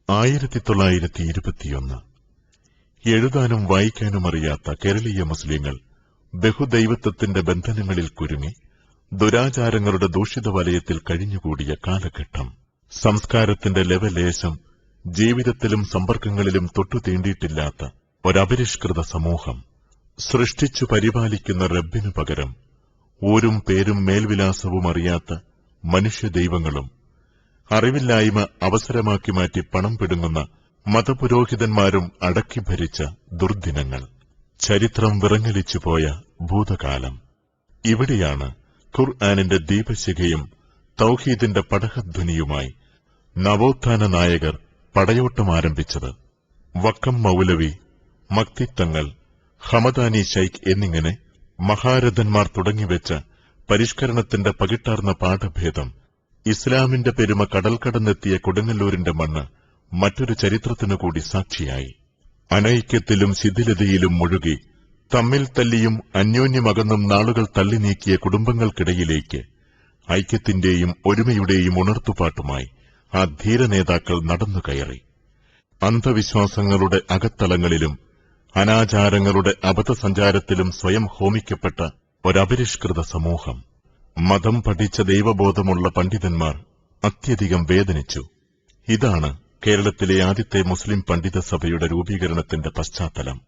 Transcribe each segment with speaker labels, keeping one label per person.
Speaker 1: 1921 എഴുതാനും വായിക്കാനും അറിയാത്ത കേരളീയ മുസ്ലിങ്ങൾ ബഹുദൈവത്വത്തിന്റെ ബന്ധനങ്ങളിൽ കുരുങ്ങി ദുരാചാരങ്ങളുടെ ദൂഷിത വലയത്തിൽ കഴിഞ്ഞുകൂടിയ കാലഘട്ടം. സംസ്കാരത്തിന്റെ ലവലേശം ജീവിതത്തിലും സമ്പർക്കങ്ങളിലും തൊട്ടുതീണ്ടിയിട്ടില്ലാത്ത ഒരപരിഷ്കൃത സമൂഹം. സൃഷ്ടിച്ചു പരിപാലിക്കുന്ന റബ്ബിനു പകരം ഊരും പേരും മേൽവിലാസവും അറിയാത്ത മനുഷ്യദൈവങ്ങളും അറിവില്ലായ്മ അവസരമാക്കി മാറ്റി പണം പിടുങ്ങുന്ന മതപുരോഹിതന്മാരും അടക്കി ഭരിച്ച ദുർദിനങ്ങൾ. ചരിത്രം വിറങ്ങലിച്ചുപോയ ഭൂതകാലം. ഇവിടെയാണ് ഖുർആനിന്റെ ദീപശിഖയും തൗഹീദിന്റെ പടഹധ്വനിയുമായി നവോത്ഥാന നായകർ പടയോട്ടം ആരംഭിച്ചത്. വക്കം മൗലവി, മക്തിത്തങ്ങൾ, ഹമദാനി ശൈഖ് എന്നിങ്ങനെ മഹാരഥന്മാർ തുടങ്ങിവെച്ച പരിഷ്കരണത്തിന്റെ പകിട്ടാർന്ന പാഠഭേദം ഇസ്ലാമിന്റെ പെരുമ കടൽ കടന്നെത്തിയ കൊടുങ്ങല്ലൂരിന്റെ മണ്ണ് മറ്റൊരു ചരിത്രത്തിനുകൂടി സാക്ഷിയായി. അനൈക്യത്തിലും ശിഥിലതയിലും മുഴുകി തമ്മിൽ തല്ലിയും അന്യോന്യമകന്നും നാളുകൾ തള്ളി നീക്കിയ കുടുംബങ്ങൾക്കിടയിലേക്ക് ഐക്യത്തിന്റെയും ഒരുമയുടെയും ഉണർത്തുപാട്ടുമായി ആ ധീരനേതാക്കൾ നടന്നുകയറി. അന്ധവിശ്വാസങ്ങളുടെ അകത്തളങ്ങളിലും അനാചാരങ്ങളുടെ അബദ്ധസഞ്ചാരത്തിലും സ്വയം ഹോമിക്കപ്പെട്ട ഒരപരിഷ്കൃത സമൂഹം. മതം പഠിച്ച ദൈവബോധമുള്ള പണ്ഡിതന്മാർ അത്യധികം വേദനിച്ചു. ഇതാണ് കേരളത്തിലെ ആദ്യത്തെ മുസ്ലിം പണ്ഡിത സഭയുടെ രൂപീകരണത്തിന്റെ പശ്ചാത്തലം.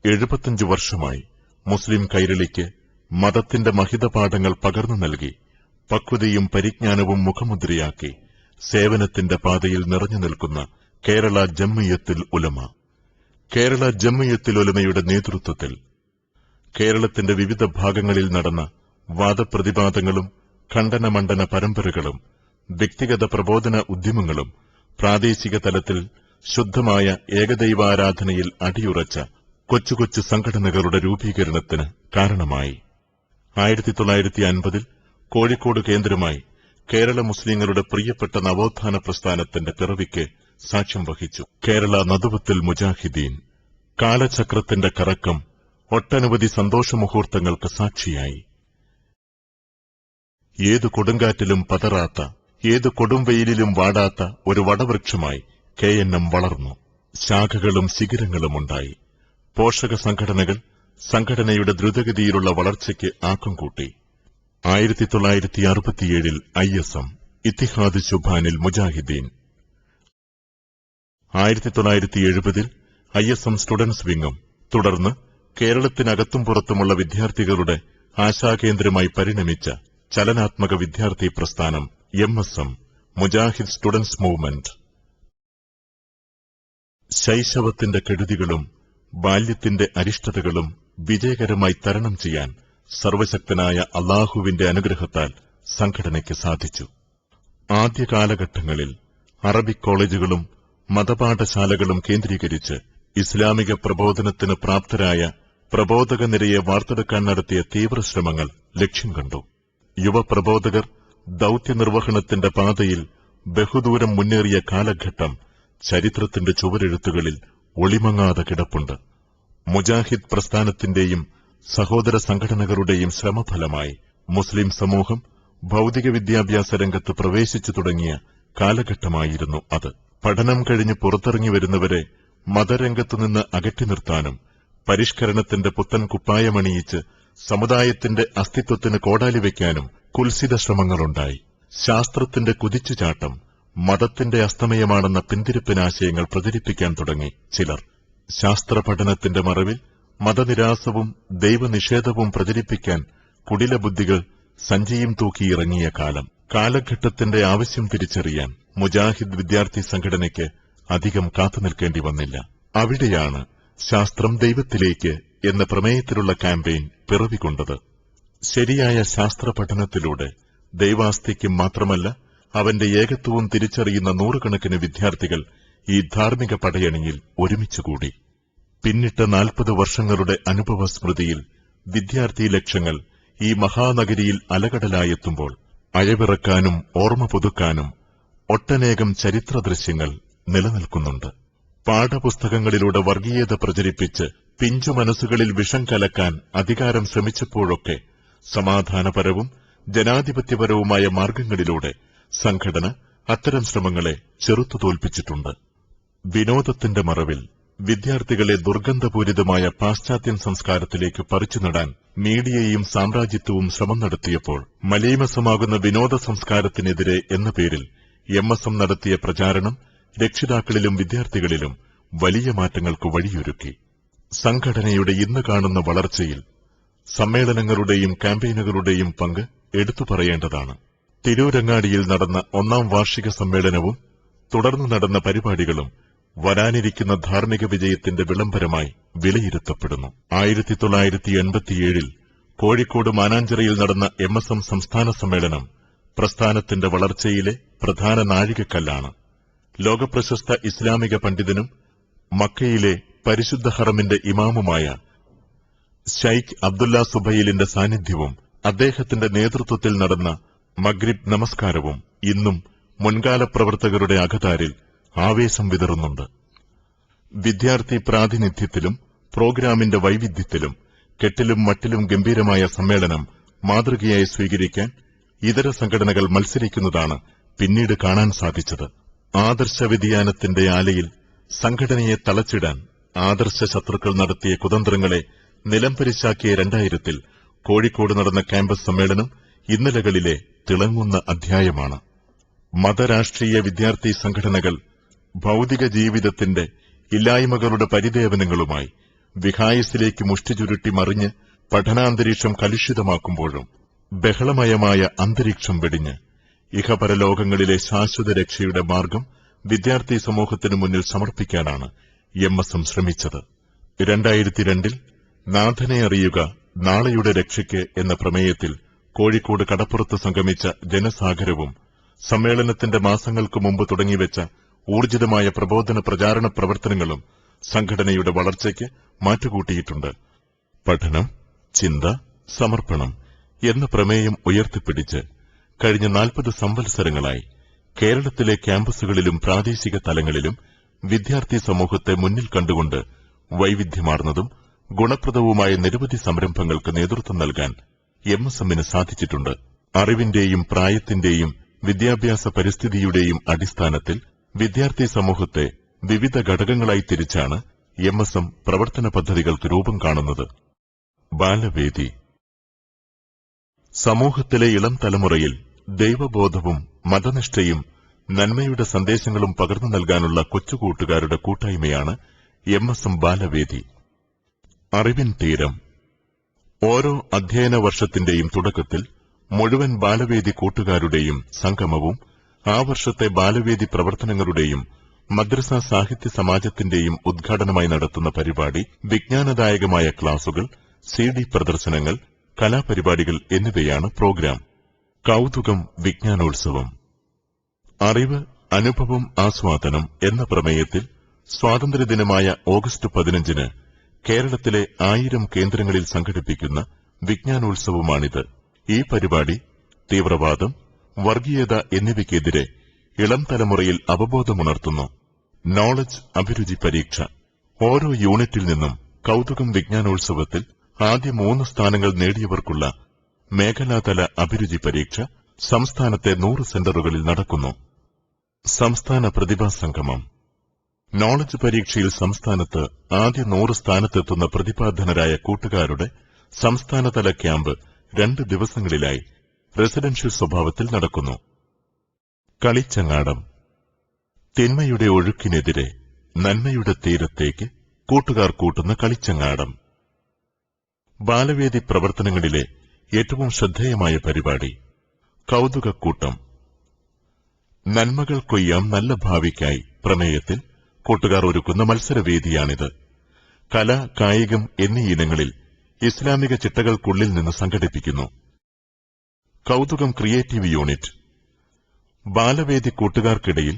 Speaker 1: 75 വർഷമായി മുസ്ലിം കൈരളിക്ക് മതത്തിന്റെ മഹിതപാഠങ്ങൾ പകർന്നു നൽകി പക്വതയും പരിജ്ഞാനവും മുഖമുദ്രയാക്കി സേവനത്തിന്റെ പാതയിൽ നിറഞ്ഞു നിൽക്കുന്ന കേരള ജംഇയ്യത്തുൽ ഉലമ. കേരള ജംഇയ്യത്തുൽ ഉലമയുടെ നേതൃത്വത്തിൽ കേരളത്തിന്റെ വിവിധ ഭാഗങ്ങളിൽ നടന്ന വാദപ്രതിവാദങ്ങളും ഖണ്ഡനമണ്ഡന പരമ്പരകളും വ്യക്തിഗത പ്രബോധന ഉദ്യമങ്ങളും പ്രാദേശിക തലത്തിൽ ശുദ്ധമായ ഏകദൈവാരാധനയിൽ അടിയുറച്ച കൊച്ചു കൊച്ചു സംഘടനകളുടെ രൂപീകരണത്തിന് കാരണമായി. 1950 കോഴിക്കോട് കേന്ദ്രമായി കേരള മുസ്ലിങ്ങളുടെ പ്രിയപ്പെട്ട നവോത്ഥാന പ്രസ്ഥാനത്തിന്റെ പിറവിക്ക് സാക്ഷ്യം വഹിച്ചു. കേരള നദുവത്തുൽ മുജാഹിദീൻ. കാലചക്രത്തിന്റെ കറക്കം ഒട്ടനവധി സന്തോഷമുഹൂർത്തങ്ങൾക്ക് സാക്ഷിയായി. ഏതു കൊടുങ്കാറ്റിലും പതറാത്ത, ഏതു കൊടുംവെയിലിലും വാടാത്ത ഒരു വടവൃക്ഷമായി KNM വളർന്നു. ശാഖകളും ശിഖരങ്ങളുമുണ്ടായി. പോഷക സംഘടനകൾ സംഘടനയുടെ ദ്രുതഗതിയിലുള്ള വളർച്ചയ്ക്ക് ആക്കം കൂട്ടി. 1967 ISM, ഇത്തിഹാദ് ശുബാനിൽ മുജാഹിദീൻ. 1970 ISM സ്റ്റുഡന്റ്സ് വിങ്ങും തുടർന്ന് കേരളത്തിനകത്തും പുറത്തുമുള്ള വിദ്യാർത്ഥികളുടെ ആശാകേന്ദ്രമായി പരിണമിച്ച ചലനാത്മക വിദ്യാർത്ഥി പ്രസ്ഥാനം MSM, മുജാഹിദ് സ്റ്റുഡന്റ്സ് മൂവ്മെന്റ്. ശൈശവത്തിന്റെ കെടുതികളും ബാല്യത്തിന്റെ അരിഷ്ടതകളും വിജയകരമായി തരണം ചെയ്യാൻ സർവശക്തനായ അല്ലാഹുവിന്റെ അനുഗ്രഹത്താൽ സംഘടനയ്ക്ക് സാധിച്ചു. ആദ്യ കാലഘട്ടങ്ങളിൽ അറബിക് കോളേജുകളും മതപാഠശാലകളും കേന്ദ്രീകരിച്ച് ഇസ്ലാമിക പ്രബോധനത്തിന് പ്രാപ്തരായ പ്രബോധക നിരയെ വാർത്തെടുക്കാൻ നടത്തിയ തീവ്രശ്രമങ്ങൾ ലക്ഷ്യം കണ്ടു. യുവപ്രബോധകർ ദൌത്യനിർവഹണത്തിന്റെ പാതയിൽ ബഹുദൂരം മുന്നേറിയ കാലഘട്ടം ചരിത്രത്തിന്റെ ചുവരെഴുത്തുകളിൽ ഒളിമങ്ങാതെ കിടപ്പുണ്ട്. മുജാഹിദ് പ്രസ്ഥാനത്തിന്റെയും സഹോദര സംഘടനകളുടെയും ശ്രമഫലമായി മുസ്ലിം സമൂഹം ഭൌതിക വിദ്യാഭ്യാസ രംഗത്ത് പ്രവേശിച്ചു തുടങ്ങിയ കാലഘട്ടമായിരുന്നു അത്. പഠനം കഴിഞ്ഞ് പുറത്തിറങ്ങി വരുന്നവരെ മതരംഗത്തുനിന്ന് അകറ്റി നിർത്താനും പരിഷ്കരണത്തിന്റെ പുത്തൻ കുപ്പായമണിയിച്ച് സമുദായത്തിന്റെ അസ്തിത്വത്തിന് കോടാലി വയ്ക്കാനും കുൽസിത ശ്രമങ്ങളുണ്ടായി. ശാസ്ത്രത്തിന്റെ കുതിച്ചുചാട്ടം മതത്തിന്റെ അസ്തമയമാണെന്ന പിന്തിരിപ്പനാശയങ്ങൾ പ്രചരിപ്പിക്കാൻ തുടങ്ങി ചിലർ. ശാസ്ത്രപഠനത്തിന്റെ മറവിൽ മതനിരാസവും ദൈവനിഷേധവും പ്രചരിപ്പിക്കാൻ കുടിലബുദ്ധികൾ സഞ്ചിയും തൂക്കിയിറങ്ങിയ കാലം. കാലഘട്ടത്തിന്റെ ആവശ്യം തിരിച്ചറിയാൻ മുജാഹിദ് വിദ്യാർത്ഥി സംഘടനയ്ക്ക് അധികം കാത്തുനിൽക്കേണ്ടി വന്നില്ല. അവിടെയാണ് ശാസ്ത്രം ദൈവത്തിലേക്ക് എന്ന പ്രമേയത്തിലുള്ള ക്യാമ്പയിൻ പിറവികൊണ്ടത്. ശരിയായ ശാസ്ത്രപഠനത്തിലൂടെ ദൈവാസ്തിക്യം മാത്രമല്ല അവന്റെ ഏകത്വവും തിരിച്ചറിയുന്ന നൂറുകണക്കിന് വിദ്യാർത്ഥികൾ ഈ ധാർമ്മിക പടയണിയിൽ ഒരുമിച്ചുകൂടി. പിന്നിട്ട 40 വർഷങ്ങളുടെ അനുഭവ സ്മൃതിയിൽ വിദ്യാർത്ഥി ലക്ഷങ്ങൾ ഈ മഹാനഗരിയിൽ അലകടലായെത്തുമ്പോൾ അയവിറക്കാനും ഓർമ്മ പുതുക്കാനും ഒട്ടനേകം ചരിത്ര ദൃശ്യങ്ങൾ നിലനിൽക്കുന്നുണ്ട്. പാഠപുസ്തകങ്ങളിലൂടെ വർഗീയത പ്രചരിപ്പിച്ച് പിഞ്ചു മനസ്സുകളിൽ വിഷം കലക്കാൻ അധികാരം ശ്രമിച്ചപ്പോഴൊക്കെ സമാധാനപരവും ജനാധിപത്യപരവുമായ മാർഗങ്ങളിലൂടെ സംഘടന അത്തരം ശ്രമങ്ങളെ ചെറുത്തു തോൽപ്പിച്ചിട്ടുണ്ട്. വിനോദത്തിന്റെ മറവിൽ വിദ്യാർത്ഥികളെ ദുർഗന്ധപൂരിതമായ പാശ്ചാത്യൻ സംസ്കാരത്തിലേക്ക് പറിച്ചുനടാൻ മീഡിയയും സാമ്രാജ്യത്വവും ശ്രമം നടത്തിയപ്പോൾ മലീമസമാകുന്ന വിനോദ സംസ്കാരത്തിനെതിരെ എന്ന പേരിൽ MSM നടത്തിയ പ്രചാരണം രക്ഷിതാക്കളിലും വിദ്യാർത്ഥികളിലും വലിയ മാറ്റങ്ങൾക്ക് വഴിയൊരുക്കി. സംഘടനയുടെ ഇന്ന് കാണുന്ന വളർച്ചയിൽ സമ്മേളനങ്ങളുടെയും ക്യാമ്പയിനുകളുടെയും പങ്ക് എടുത്തു പറയേണ്ടതാണ്. തിരൂരങ്ങാടിയിൽ നടന്ന 1ാം വാർഷിക സമ്മേളനവും തുടർന്നു നടന്ന പരിപാടികളും വരാനിരിക്കുന്ന ധാർമ്മിക വിജയത്തിന്റെ വിളംബരമായി വിലയിരുത്തപ്പെടുന്നു. 1987 കോഴിക്കോട് മാനാഞ്ചിറയിൽ നടന്ന MSM സംസ്ഥാന സമ്മേളനം പ്രസ്ഥാനത്തിന്റെ വളർച്ചയിലെ പ്രധാന നാഴികക്കല്ലാണ്. ലോകപ്രശസ്ത ഇസ്ലാമിക പണ്ഡിതനും മക്കയിലെ പരിശുദ്ധ ഹറമിന്റെ ഇമാമുമായ ശൈഖ് അബ്ദുല്ല സുബൈലിന്റെ സാന്നിധ്യവും അദ്ദേഹത്തിന്റെ നേതൃത്വത്തിൽ നടന്ന മഗ്രിബ് നമസ്കാരവും ഇന്നും മുൻകാല പ്രവർത്തകരുടെ അകതാരിൽ ആവേശം വിതറുന്നുണ്ട്. വിദ്യാർത്ഥി പ്രാതിനിധ്യത്തിലും പ്രോഗ്രാമിന്റെ വൈവിധ്യത്തിലും കെട്ടിലും മട്ടിലും ഗംഭീരമായ സമ്മേളനം മാതൃകയായി സ്വീകരിക്കാൻ ഇതര സംഘടനകൾ മത്സരിക്കുന്നതാണ് പിന്നീട് കാണാൻ സാധിച്ചത്. ആദർശ വ്യതിയാനത്തിന്റെ ആലയിൽ സംഘടനയെ തളച്ചിടാൻ ആദർശ ശത്രുക്കൾ നടത്തിയ കുതന്ത്രങ്ങളെ നിലംപരിശാക്കിയ 2000 കോഴിക്കോട് നടന്ന ക്യാമ്പസ് സമ്മേളനം ഇന്നലകളിലെ തിളങ്ങുന്ന അധ്യായമാണ്. മതരാഷ്ട്രീയ വിദ്യാർത്ഥി സംഘടനകൾ ഭൌതിക ജീവിതത്തിന്റെ ഇല്ലായ്മകളുടെ പരിദേവനങ്ങളുമായി വിഹായസിലേക്ക് മുഷ്ടിചുരുട്ടി മറിഞ്ഞ് പഠനാന്തരീക്ഷം കലുഷിതമാക്കുമ്പോഴും ബഹളമയമായ അന്തരീക്ഷം വെടിഞ്ഞ് ഇഹപരലോകങ്ങളിലെ ശാശ്വത രക്ഷയുടെ മാർഗം വിദ്യാർത്ഥി സമൂഹത്തിനു മുന്നിൽ സമർപ്പിക്കാനാണ് MSM ശ്രമിച്ചത്. 2002 നാഥനെ അറിയുക നാളെയുടെ രക്ഷയ്ക്ക് എന്ന പ്രമേയത്തിൽ കോഴിക്കോട് കടപ്പുറത്ത് സംഗമിച്ച ജനസാഗരവും സമ്മേളനത്തിന്റെ മാസങ്ങൾക്ക് മുമ്പ് തുടങ്ങിവെച്ച ഊർജിതമായ പ്രബോധന പ്രചാരണ പ്രവർത്തനങ്ങളും സംഘടനയുടെ വളർച്ചയ്ക്ക് മാറ്റുകൂട്ടിയിട്ടുണ്ട്. പഠനം, ചിന്ത, സമർപ്പണം എന്ന പ്രമേയം ഉയർത്തിപ്പിടിച്ച് കഴിഞ്ഞ 40 സംവത്സരങ്ങളായി കേരളത്തിലെ ക്യാമ്പസുകളിലും പ്രാദേശിക തലങ്ങളിലും വിദ്യാർത്ഥി സമൂഹത്തെ മുന്നിൽ കണ്ടുകൊണ്ട് വൈവിധ്യമാർന്നതും ഗുണപ്രദവുമായ നിരവധി സംരംഭങ്ങൾക്ക് നേതൃത്വം നൽകാൻ MSMന് സാധിച്ചിട്ടുണ്ട്. അറിവിന്റെയും പ്രായത്തിന്റെയും വിദ്യാഭ്യാസ പരിസ്ഥിതിയുടെയും അടിസ്ഥാനത്തിൽ വിദ്യാർത്ഥി സമൂഹത്തെ വിവിധ ഘടകങ്ങളായി തിരിച്ചാണ് MSM പ്രവർത്തന പദ്ധതികൾക്ക് രൂപം കാണുന്നത്. ബാലവേദി സമൂഹത്തിലെ ഇളം തലമുറയിൽ ദൈവബോധവും മതനിഷ്ഠയും നന്മയുടെ സന്ദേശങ്ങളും പകർന്നു നൽകാനുള്ള കൊച്ചുകൂട്ടുകാരുടെ കൂട്ടായ്മയാണ് MSM ബാലവേദി. അറിവിൻ തീരം ഓരോ അധ്യയന വർഷത്തിന്റെയും തുടക്കത്തിൽ മുഴുവൻ ബാലവേദി കൂട്ടുകാരുടെയും സംഗമവും ആ വർഷത്തെ ബാലവേദി പ്രവർത്തനങ്ങളുടെയും മദ്രസ സാഹിത്യ സമാജത്തിന്റെയും ഉദ്ഘാടനമായി നടത്തുന്ന പരിപാടി വിജ്ഞാനദായകമായ ക്ലാസുകൾ, CD പ്രദർശനങ്ങൾ, കലാപരിപാടികൾ എന്നിവയാണ് പ്രോഗ്രാം. കൗതുകം വിജ്ഞാനോത്സവം അറിവ്, അനുഭവം, ആസ്വാദനം എന്ന പ്രമേയത്തിൽ സ്വാതന്ത്ര്യദിനമായ ഓഗസ്റ്റ് 15 കേരളത്തിലെ 1000 കേന്ദ്രങ്ങളിൽ സംഘടിപ്പിക്കുന്ന വിജ്ഞാനോത്സവമാണിത്. ഈ പരിപാടി തീവ്രവാദം, വർഗീയത എന്നിവയ്ക്കെതിരെ ഇളം തലമുറയിൽ അവബോധമുണർത്തുന്നു. നോളജ് അഭിരുചി പരീക്ഷ ഓരോ യൂണിറ്റിൽ നിന്നും കൗതുകം വിജ്ഞാനോത്സവത്തിൽ ആദ്യ 3 സ്ഥാനങ്ങൾ നേടിയവർക്കുള്ള മേഖലാതല അഭിരുചി പരീക്ഷ സംസ്ഥാനത്തെ 100 സെന്ററുകളിൽ നടക്കുന്നു. സംസ്ഥാന പ്രതിഭാ സംഗമം നോളജ് പരീക്ഷയിൽ സംസ്ഥാനത്ത് ആദ്യ 100 സ്ഥാനത്തെത്തുന്ന പ്രതിഭാധനരായ കൂട്ടുകാരുടെ സംസ്ഥാനതല ക്യാമ്പ് 2 ദിവസങ്ങളിലായി റെസിഡൻഷ്യൽ സ്വഭാവത്തിൽ നടക്കുന്നു. കളിച്ചങ്ങാടം തിന്മയുടെ ഒഴുക്കിനെതിരെ നന്മയുടെ തീരത്തേക്ക് കൂട്ടുകാർ കൂട്ടുന്ന കളിച്ചങ്ങാടം ബാലവേദി പ്രവർത്തനങ്ങളിലെ ഏറ്റവും ശ്രദ്ധേയമായ പരിപാടി. കൗതുകക്കൂട്ടം നന്മകൾ കൊയ്യാം നല്ല ഭാവിക്കായി പ്രമേയത്തിൽ കൂട്ടുകാർ ഒരുക്കുന്ന മത്സരവേദിയാണിത്. കല, കായികം എന്നീ ഇനങ്ങളിൽ ഇസ്ലാമിക ചിട്ടകൾക്കുള്ളിൽ നിന്ന് സംഘടിപ്പിക്കുന്നു. കൗതുകം ക്രിയേറ്റീവ് യൂണിറ്റ് ബാലവേദി കൂട്ടുകാർക്കിടയിൽ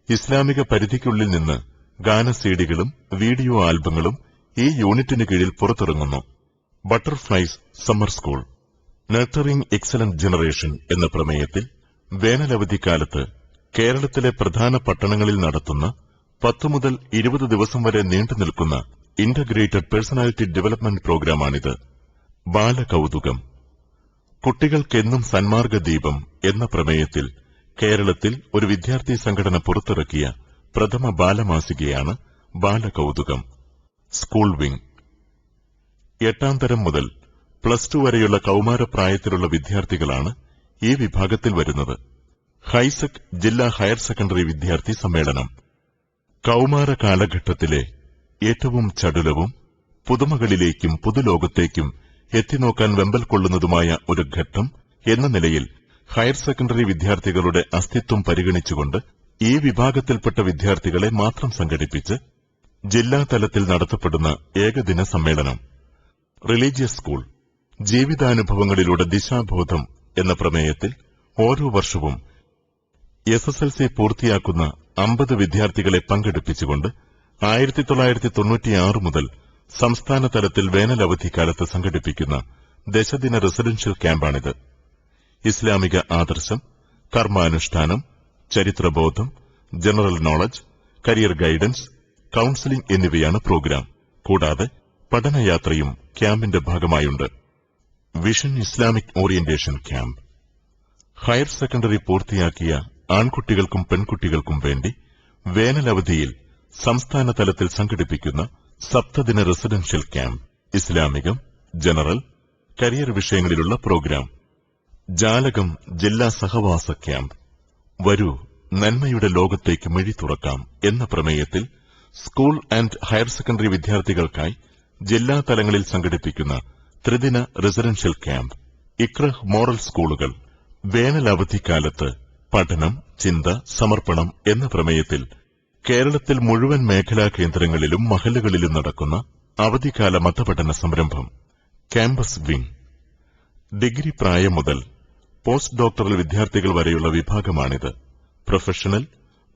Speaker 1: ഇസ്ലാമിക പരിധിക്കുള്ളിൽ നിന്ന് ഗാന സീഡികളും വീഡിയോ ആൽബങ്ങളും ഈ യൂണിറ്റിന് കീഴിൽ പുറത്തിറങ്ങുന്നു. Butterflies summer school nurturing excellent generation എന്ന പ്രമേയത്തിൽ വേനലവധിക്കാലത്ത് കേരളത്തിലെ പ്രധാന പട്ടണങ്ങളിൽ നടത്തുന്ന 10 മുതൽ 20 ദിവസം വരെ നീണ്ടുനിൽക്കുന്ന ഇന്റഗ്രേറ്റഡ് പേഴ്സണാലിറ്റി ഡെവലപ്മെന്റ് പ്രോഗ്രാമാണിത്. ബാലകൗതുകം കുട്ടികൾക്കെന്നും സന്മാർഗദീപം എന്ന പ്രമേയത്തിൽ കേരളത്തിൽ ഒരു വിദ്യാർത്ഥി സംഘടന പുറത്തിറക്കിയ പ്രഥമ ബാലമാസികയാണ് ബാലകൗതുകം. സ്കൂൾ വിംഗ് 8ാം തരം മുതൽ +2 വരെയുള്ള കൌമാരപ്രായത്തിലുള്ള വിദ്യാർത്ഥികളാണ് ഈ വിഭാഗത്തിൽ വരുന്നത്. ഹൈസെക് ജില്ലാ ഹയർ സെക്കൻഡറി വിദ്യാർത്ഥി സമ്മേളനം കൌമാര കാലഘട്ടത്തിലെ ഏറ്റവും ചടുലവും പുതുമകളിലേക്കും പുതുലോകത്തേക്കും എത്തിനോക്കാൻ വെമ്പൽ കൊള്ളുന്നതുമായ ഒരു ഘട്ടം എന്ന നിലയിൽ ഹയർ സെക്കൻഡറി വിദ്യാർത്ഥികളുടെ അസ്തിത്വം പരിഗണിച്ചുകൊണ്ട് ഈ വിഭാഗത്തിൽപ്പെട്ട വിദ്യാർത്ഥികളെ മാത്രം സംഘടിപ്പിച്ച് ജില്ലാതലത്തിൽ നടത്തപ്പെടുന്ന ഏകദിന സമ്മേളനം. റിലീജിയസ് സ്കൂൾ ജീവിതാനുഭവങ്ങളിലൂടെ ദിശാബോധം എന്ന പ്രമേയത്തിൽ ഓരോ വർഷവും SSLC പൂർത്തിയാക്കുന്ന 50 വിദ്യാർത്ഥികളെ പങ്കെടുപ്പിച്ചുകൊണ്ട് 1996 മുതൽ സംസ്ഥാന തലത്തിൽ വേനലവധിക്കാലത്ത് സംഘടിപ്പിക്കുന്ന ദശദിന റെസിഡൻഷ്യൽ ക്യാമ്പാണിത്. ഇസ്ലാമിക ആദർശം, കർമാനുഷ്ഠാനം, ചരിത്രബോധം, general knowledge, career guidance, counselling എന്നിവയാണ് പ്രോഗ്രാം. കൂടാതെ പഠനയാത്രയും ക്യാമ്പിന്റെ ഭാഗമായുണ്ട്. Vision Islamic orientation camp higher secondary പൂർത്തിയാക്കിയ ആൺകുട്ടികൾക്കും പെൺകുട്ടികൾക്കും വേണ്ടി വേനലവധിയിൽ സംസ്ഥാന തലത്തിൽ സംഘടിപ്പിക്കുന്ന സപ്തദിന റെസിഡൻഷ്യൽ ക്യാമ്പ്. ഇസ്ലാമികം, ജനറൽ, കരിയർ വിഷയങ്ങളിലുള്ള പ്രോഗ്രാം. ജാലകം ജില്ലാ സഹവാസ ക്യാമ്പ്. വരൂ നന്മയുടെ ലോകത്തേക്ക് മിഴി തുറക്കാം എന്ന പ്രമേയത്തിൽ സ്കൂൾ ആൻഡ് ഹയർ സെക്കൻഡറി വിദ്യാർത്ഥികൾക്കായി ജില്ലാ തലങ്ങളിൽ സംഘടിപ്പിക്കുന്ന ത്രിദിന റെസിഡൻഷ്യൽ ക്യാമ്പ്. ഇക്രഹ് മോറൽ സ്കൂളുകൾ വേനലവധിക്കാലത്ത് പഠനം, ചിന്ത, സമർപ്പണം എന്ന പ്രമേയത്തിൽ കേരളത്തിൽ മുഴുവൻ മേഖലാ കേന്ദ്രങ്ങളിലും മഹല്ലുകളിലും നടക്കുന്ന അവധിക്കാല മതപഠന സംരംഭം. ക്യാമ്പസ് വിംഗ് ഡിഗ്രി പ്രായം മുതൽ പോസ്റ്റ് ഡോക്ടറൽ വിദ്യാർത്ഥികൾ വരെയുള്ള വിഭാഗമാണിത്. Professional,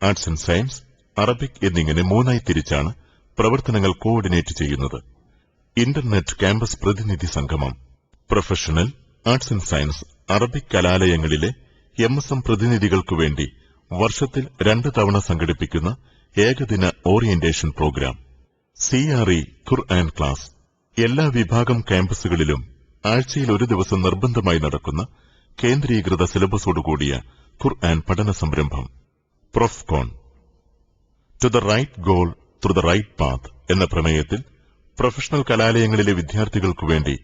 Speaker 1: arts and science, Arabic എന്നിങ്ങനെ 3ആയി തിരിച്ചാണ് പ്രവർത്തനങ്ങൾ കോർഡിനേറ്റ് ചെയ്യുന്നത്. ഇന്റർനെറ്റ് ക്യാമ്പസ് പ്രതിനിധി സംഗമം. Professional, arts and science, Arabic കലാലയങ്ങളിലെ MSM പ്രതിനിധികൾക്കുവേണ്ടി വർഷത്തിൽ 2 തവണ സംഘടിപ്പിക്കുന്ന ഏകദിന ഓറിയന്റേഷൻ പ്രോഗ്രാം. CRE ഖുർആൻ ക്ലാസ് എല്ലാ വിഭാഗം ക്യാമ്പസുകളിലും ആഴ്ചയിൽ 1 ദിവസം നിർബന്ധമായി നടക്കുന്ന കേന്ദ്രീകൃത സിലബസോടുകൂടിയ ഖുർആൻ പഠന സംരംഭം. Profcon to the right goal through the right path എന്ന പ്രമേയത്തിൽ പ്രൊഫഷണൽ കലാലയങ്ങളിലെ വിദ്യാർത്ഥികൾക്കുവേണ്ടി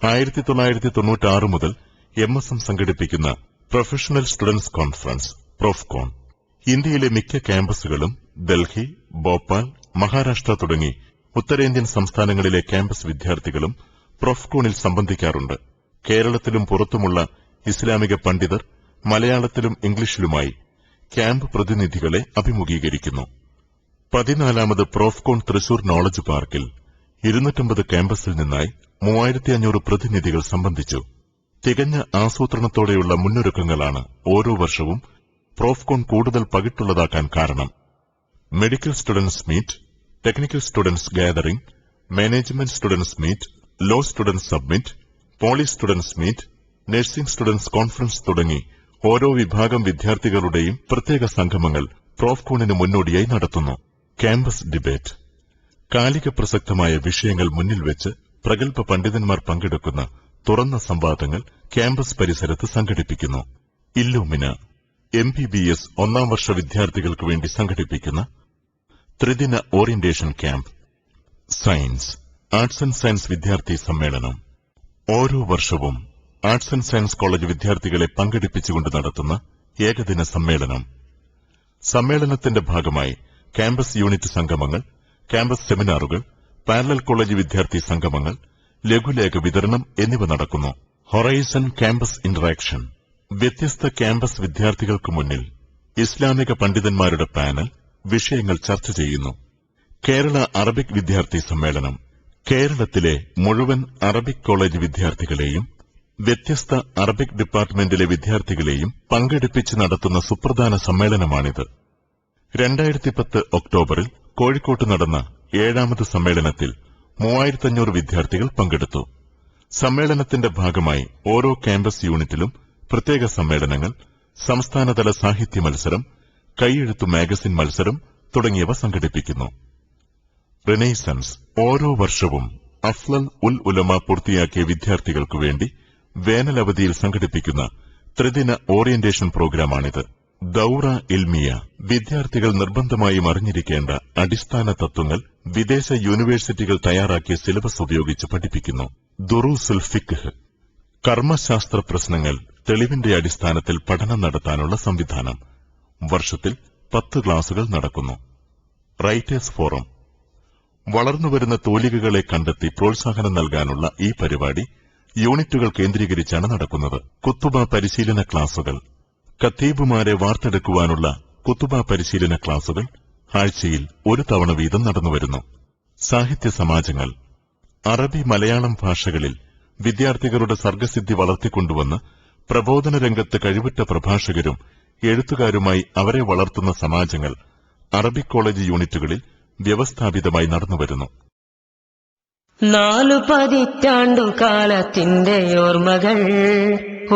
Speaker 1: 1996 മുതൽ MSM സംഘടിപ്പിക്കുന്ന പ്രൊഫഷണൽ സ്റ്റുഡൻസ് കോൺഫറൻസ് പ്രൊഫ്കോൺ. ഇന്ത്യയിലെ മിക്ക ക്യാമ്പസുകളും ഡൽഹി, ഭോപ്പാൽ, മഹാരാഷ്ട്ര തുടങ്ങി ഉത്തരേന്ത്യൻ സംസ്ഥാനങ്ങളിലെ ക്യാമ്പസ് വിദ്യാർത്ഥികളും പ്രൊഫ്കോണിൽ സംബന്ധിക്കാറുണ്ട്. കേരളത്തിലും പുറത്തുമുള്ള ഇസ്ലാമിക പണ്ഡിതർ മലയാളത്തിലും ഇംഗ്ലീഷിലുമായി ക്യാമ്പ് പ്രതിനിധികളെ അഭിമുഖീകരിക്കുന്നു. 14ാമത് പ്രൊഫ്കോൺ തൃശൂർ നോളജ് പാർക്കിൽ 250 ക്യാമ്പസിൽ നിന്നായി 3500 പ്രതിനിധികൾ സംബന്ധിച്ചു. തികഞ്ഞ ആസൂത്രണത്തോടെയുള്ള മുന്നൊരുക്കങ്ങളാണ് ഓരോ വർഷവും പ്രൊഫ്കോൺ കൂടുതൽ പകിട്ടുള്ളതാക്കാൻ കാരണം. Medical students meet, technical students gathering, management students meet, law students summit, poly students meet, nursing students conference തുടങ്ങി ഓരോ വിഭാഗം വിദ്യാർത്ഥികളുടെയും പ്രത്യേക സംഗമങ്ങൾ പ്രൊഫ്കോണിന് മുന്നോടിയായി നടത്തുന്നു. ക്യാമ്പസ് ഡിബേറ്റ് കാലിക പ്രസക്തമായ വിഷയങ്ങൾ മുന്നിൽ വെച്ച് പ്രഗത്ഭ പണ്ഡിതന്മാർ പങ്കെടുക്കുന്ന തുറന്ന സംവാദങ്ങൾ ക്യാമ്പസ് പരിസരത്ത് സംഘടിപ്പിക്കുന്നു. ഇല്ലൂമിന MBBS 1ാം വർഷ വിദ്യാർത്ഥികൾക്ക് വേണ്ടി സംഘടിപ്പിക്കുന്ന ത്രിദിന orientation camp. Science, arts and science വിദ്യാർത്ഥി സമ്മേളനം ഓരോ വർഷവും ആർട്സ് ആൻഡ് സയൻസ് കോളേജ് വിദ്യാർത്ഥികളെ പങ്കെടുപ്പിച്ചുകൊണ്ട് നടത്തുന്ന ഏകദിന സമ്മേളനം. സമ്മേളനത്തിന്റെ ഭാഗമായി ക്യാമ്പസ് യൂണിറ്റ് സംഗമങ്ങൾ, ക്യാമ്പസ് സെമിനാറുകൾ, പാരലൽ കോളേജ് വിദ്യാർത്ഥി സംഗമങ്ങൾ, ലഘുലേഖ വിതരണം എന്നിവ നടക്കുന്നു. ഹൊറൈസൺ ക്യാമ്പസ് ഇന്ററാക്ഷൻ വ്യത്യസ്ത ക്യാമ്പസ് വിദ്യാർത്ഥികൾക്ക് മുന്നിൽ ഇസ്ലാമിക പണ്ഡിതന്മാരുടെ പാനൽ വിഷയങ്ങൾ ചർച്ച ചെയ്യുന്നു. കേരള അറബിക് വിദ്യാർത്ഥി സമ്മേളനം കേരളത്തിലെ മുഴുവൻ അറബിക് കോളേജ് വിദ്യാർത്ഥികളെയും വ്യത്യസ്ത അറബിക് ഡിപ്പാർട്ട്മെന്റിലെ വിദ്യാർത്ഥികളെയും പങ്കെടുപ്പിച്ച് നടത്തുന്ന സുപ്രധാന സമ്മേളനമാണിത്. 2010 ഒക്ടോബറിൽ കോഴിക്കോട്ട് നടന്ന 7ാമത് സമ്മേളനത്തിൽ 3500 വിദ്യാർത്ഥികൾ പങ്കെടുത്തു. സമ്മേളനത്തിന്റെ ഭാഗമായി ഓരോ ക്യാമ്പസ് യൂണിറ്റിലും പ്രത്യേക സമ്മേളനങ്ങൾ, സംസ്ഥാനതല സാഹിത്യ മത്സരം, കൈയെഴുത്തു മാഗസിൻ മത്സരം തുടങ്ങിയവ സംഘടിപ്പിക്കുന്നു. റിനൈസൻസ് ഓരോ വർഷവും അഫ്ലൽ ഉൽ ഉലമ പൂർത്തിയാക്കിയ വിദ്യാർത്ഥികൾക്കുവേണ്ടി വേനലവധിയിൽ സംഘടിപ്പിക്കുന്ന ത്രിദിന ഓറിയന്റേഷൻ പ്രോഗ്രാമാണിത്. ദൗറ ഇൽമിയ, വിദ്യാർത്ഥികൾ നിർബന്ധമായും അറിഞ്ഞിരിക്കേണ്ട അടിസ്ഥാന തത്വങ്ങൾ വിദേശ യൂണിവേഴ്സിറ്റികൾ തയ്യാറാക്കിയ സിലബസ് ഉപയോഗിച്ച് പഠിപ്പിക്കുന്നു. ദുറൂസുൽ ഫിഖ്, കർമ്മശാസ്ത്ര പ്രശ്നങ്ങൾ തെളിവിന്റെ അടിസ്ഥാനത്തിൽ പഠനം നടത്താനുള്ള സംവിധാനം. വർഷത്തിൽ 10 ക്ലാസുകൾ നടക്കുന്നു. റൈറ്റേഴ്സ് ഫോറം, വളർന്നുവരുന്ന തൂലികകളെ കണ്ടെത്തി പ്രോത്സാഹനം നൽകാനുള്ള ഈ പരിപാടി യൂണിറ്റുകൾ കേന്ദ്രീകരിച്ചാണ് നടക്കുന്നത്. കുത്തുബ പരിശീലന ക്ലാസുകൾ, ഖത്തീബുമാരെ വാർത്തെടുക്കുവാനുള്ള കുത്തുബ പരിശീലന ക്ലാസുകൾ ആഴ്ചയിൽ 1 തവണ വീതം നടന്നുവരുന്നു. സാഹിത്യ സമാജങ്ങൾ, അറബി മലയാളം ഭാഷകളിൽ വിദ്യാർത്ഥികളുടെ സർഗസിദ്ധി വളർത്തിക്കൊണ്ടുവന്ന് പ്രബോധന രംഗത്ത് കഴിവുറ്റ പ്രഭാഷകരും എഴുത്തുകാരുമായി അവരെ വളർത്തുന്ന സമാജങ്ങൾ അറബിക് കോളേജ് യൂണിറ്റുകളിൽ വ്യവസ്ഥാപിതമായി നടന്നുവരുന്നു.
Speaker 2: 4 പതിറ്റാണ്ടു കാലത്തിന്റെ ഓർമ്മകൾ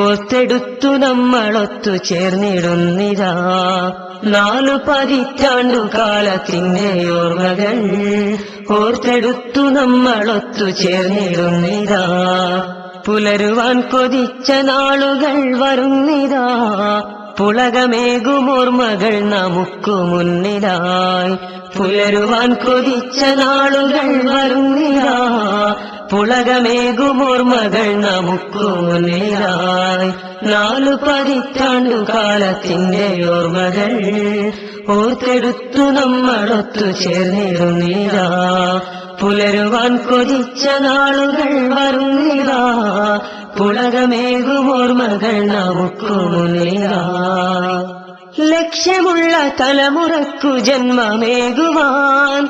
Speaker 2: ഓർത്തെടുത്തു നമ്മളൊത്തു ചേർന്നിടുന്നിതാ. 4 പതിറ്റാണ്ടു കാലത്തിന്റെ ഓർമ്മകൾ ഓർത്തെടുത്തു നമ്മളൊത്തു ചേർന്നിടുന്നിതാ. പുലരുവാൻ കൊതിച്ച നാളുകൾ വരുന്നിതാ. പുളകമേകുമോർമ്മകൾ നമുക്കു മുന്നിലായി. പുലരുവാൻ കൊതിച്ച നാളുകൾ വരുന്നിതാ. പുളകമേകുമോർമ്മകൾ നമുക്കു മുന്നിലായി. 4 പതിറ്റാണ്ടു കാലത്തിന്റെ ഓർമ്മകൾ ഓർത്തെടുത്തു നമ്മളൊത്തു ചേർന്നിടുന്നിതാ. പുലരുവാൻ കൊതിച്ച നാളുകൾ വരുന്നിതാ. പുളകമേകുമോർമ്മകൾ നമുക്കു മുന്നിലായി. ലക്ഷ്യമുള്ള തലമുറക്കു ജന്മമേകുവാൻ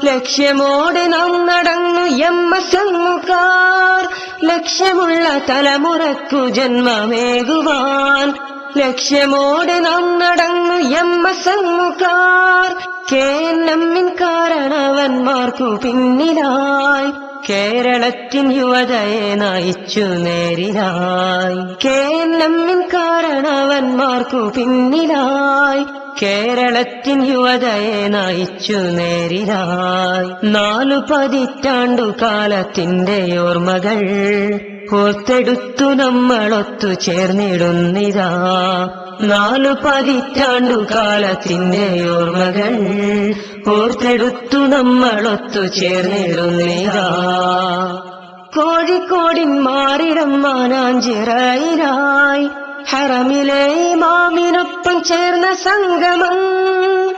Speaker 2: ലക്ഷ്യമോടെ നാം നടന്നു എമ്മസങ്ങുകാർ. ലക്ഷ്യമുള്ള തലമുറക്കു ജന്മമേകുവാൻ ലക്ഷ്യമോടെ നാം നടന്നു എമ്മസങ്ങുകാർ. കേന്നമ്മിൻ കാരണവന്മാർക്കു പിന്നിലായി കേരളത്തിൻ യുവതയെ നയിച്ചു നേരിലായി. കേന്നമ്മിൻ കാരണവന്മാർക്കു പിന്നിലായി കേരളത്തിൻ യുവതയെ നയിച്ചു നേരിലായി. 4 പതിറ്റാണ്ടു കാലത്തിന്റെ ഓർമ്മകൾ ഓർത്തെടുത്തു നമ്മളൊത്തു ചേർന്നിടുന്നിതാ. 4 പതിറ്റാണ്ടു കാലത്തിന്റെ ഓർമ്മകൾ ഓർത്തെടുത്തു നമ്മളൊത്തു ചേർന്നിടുന്നിതാ. കോഴിക്കോടിൻ മാറിടം മാനാഞ്ചിറയിലായി ഹറമിലെ ഇമാമിനൊപ്പം ചേർന്ന സംഗമം.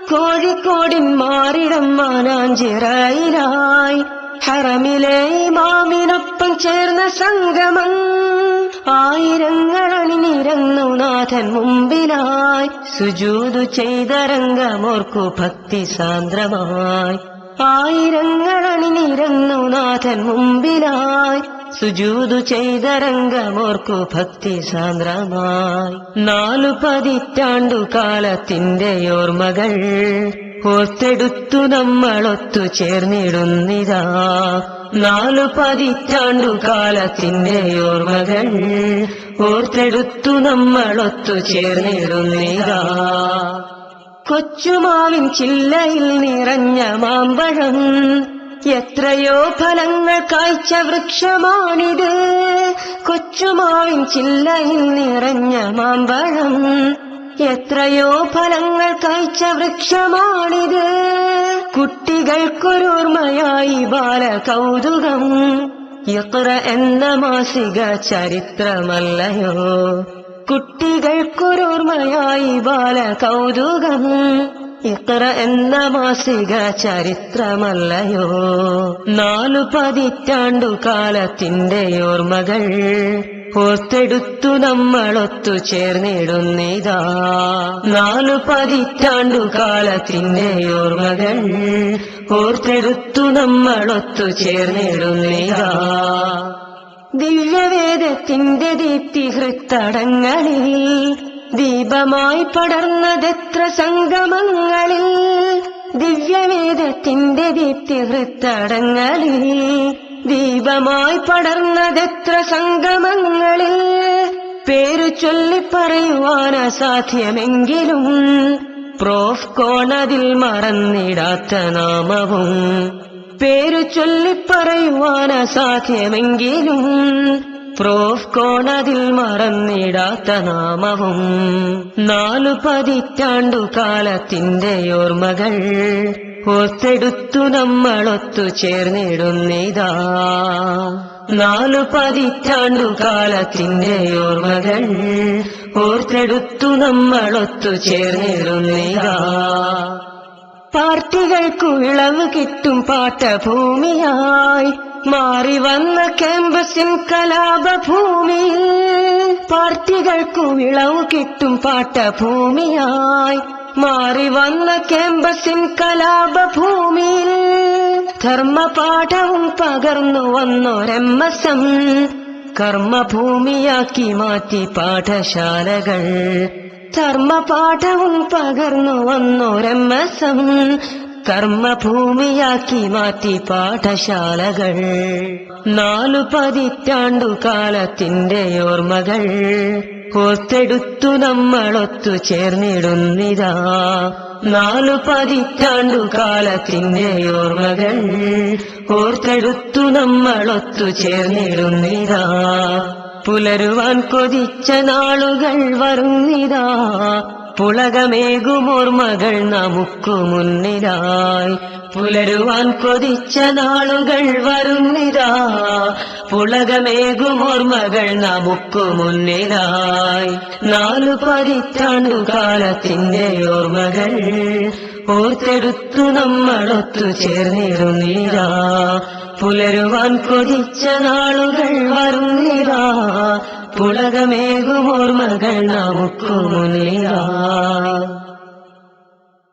Speaker 2: കോഴിക്കോടിൻ മാറിടം മാനാഞ്ചിറയിലായി ഹറമിലെ ഇമാമിനൊപ്പം ചേർന്ന സംഗമം. ആയിരങ്ങളണിനിരന്നു നാഥൻ മുമ്പിലായി സുജൂദു ചെയ്ത രംഗമോർക്കു ഭക്തി സാന്ദ്രമായി. ആയിരങ്ങളണിനിരന്നു നാഥൻ മുമ്പിലായി സുജൂദു ചെയ്ത രംഗമോർക്കു ഭക്തി സാന്ദ്രമായി. 4 പതിറ്റാണ്ടു കാലത്തിന്റെ ഓർമ്മകൾ ഓർത്തെടുത്തു നമ്മളൊത്തു ചേർന്നിടുന്നിതാ. 4 പതിറ്റാണ്ടു കാലത്തിന്റെ ഓർമ്മകൾ ഓർത്തെടുത്തു നമ്മളൊത്തു ചേർന്നിടുന്നിതാ. കൊച്ചുമാവിൻ ചില്ലയിൽ നിറഞ്ഞ മാമ്പഴം എത്രയോ ഫലങ്ങൾ കായ്ച്ച വൃക്ഷമാണിത്. കൊച്ചുമാവിൻ ചില്ലയിൽ നിറഞ്ഞ മാമ്പഴം എത്രയോ ഫലങ്ങൾ കായ്ച്ച വൃക്ഷമാണിത്. കുട്ടികൾക്കൊരോർമ്മയായി ബാലകൗതുകം ഇഖ്റ എന്ന മാസിക ചരിത്രമല്ലയോ. കുട്ടികൾക്കൊരോർമ്മയായി ബാലകൗതുകം ഇഖ്റ എന്ന മാസിക ചരിത്രമല്ലയോ. 4 പതിറ്റാണ്ടു കാലത്തിന്റെ ഓർമ്മകൾ ഓർത്തെടുത്തു നമ്മളൊത്തു ചേർന്നിടുന്നിതാ. 4 പതിറ്റാണ്ടു കാലത്തിന്റെ ഓർമ്മകൾ ഓർത്തെടുത്തു നമ്മളൊത്തു ചേർന്നിടുന്നിതാ. ദിവ്യവേദത്തിന്റെ ദീപ്തി ഹൃത്തടങ്ങളിൽ ദീപമായി പടർന്നതെത്ര സംഗമങ്ങളിൽ. ദിവ്യവേദത്തിന്റെ ദീപ്തി ഹൃത്തടങ്ങളിൽ ദീപമായി പടർന്നതെത്ര സംഗമങ്ങളിൽ. പേരു ചൊല്ലിപ്പറയുവാൻ അസാധ്യമെങ്കിലും പ്രോഫ് കോണതിൽ മറന്നിടാത്ത നാമവും. പേരു ചൊല്ലിപ്പറയുവാൻ അസാധ്യമെങ്കിലും പ്രോഫ് കോണതിൽ മറന്നിടാത്ത നാമവും 4 പതിറ്റാണ്ടു കാലത്തിന്റെ ഓർമ്മകൾ ഓർത്തെടുത്തു നമ്മളൊത്തു ചേർന്നിടുന്നിതാ. 4 പതിറ്റാണ്ടു കാലത്തിന്റെ ഓർമ്മകൾ ഓർത്തെടുത്തു നമ്മളൊത്തു ചേർന്നിടുന്നിതാ. പാർട്ടികൾക്കു വിളവ് കിട്ടും പാട്ടഭൂമിയായി മാറി വന്ന ക്യാമ്പസിൻ കലാപഭൂമിയിൽ. പാർട്ടികൾക്കു വിളവ് കിട്ടും പാട്ടഭൂമിയായി മാറി വന്ന ക്യാമ്പസിൻ കലാപഭൂമിയിൽ. ധർമ്മപാഠവും പകർന്നു വന്നൊരെമ്മസം കർമ്മഭൂമിയാക്കി മാറ്റി പാഠശാലകൾ. ധർമ്മപാഠവും പകർന്നു വന്നൊരെമ്മസം കർമ്മഭൂമിയാക്കി മാറ്റി പാഠശാലകൾ. 4 പതിറ്റാണ്ടു കാലത്തിന്റെ ഓർമ്മകൾ ഓർത്തെടുത്തു നമ്മളൊത്തു ചേർന്നിടുന്നിതാ. 4 പതിറ്റാണ്ടു കാലത്തിന്റെ ഓർമ്മകൾ ഓർത്തെടുത്തു നമ്മളൊത്തു ചേർന്നിടുന്നിതാ. പുലരുവാൻ കൊതിച്ച നാളുകൾ വരുന്നിതാ. പുളകമേകുമോർമ്മകൾ നമുക്കു മുന്നിലായി. പുലരുവാൻ കൊതിച്ച നാളുകൾ വരുന്നിതാ. പുളകമേകുമോർമ്മകൾ നമുക്കു മുന്നിലായി. 4 പതിറ്റാണ്ടു കാലത്തിന്റെ ഓർമ്മകൾ ഓർത്തെടുത്തു നമ്മളൊത്തു ചേർന്നിരുന്നിതാ. പുലരുവാൻ കൊതിച്ച നാളുകൾ വരുന്നിതാ. പുളകമേകുമോർമ്മകൾ നമുക്കു മുന്നിലായി.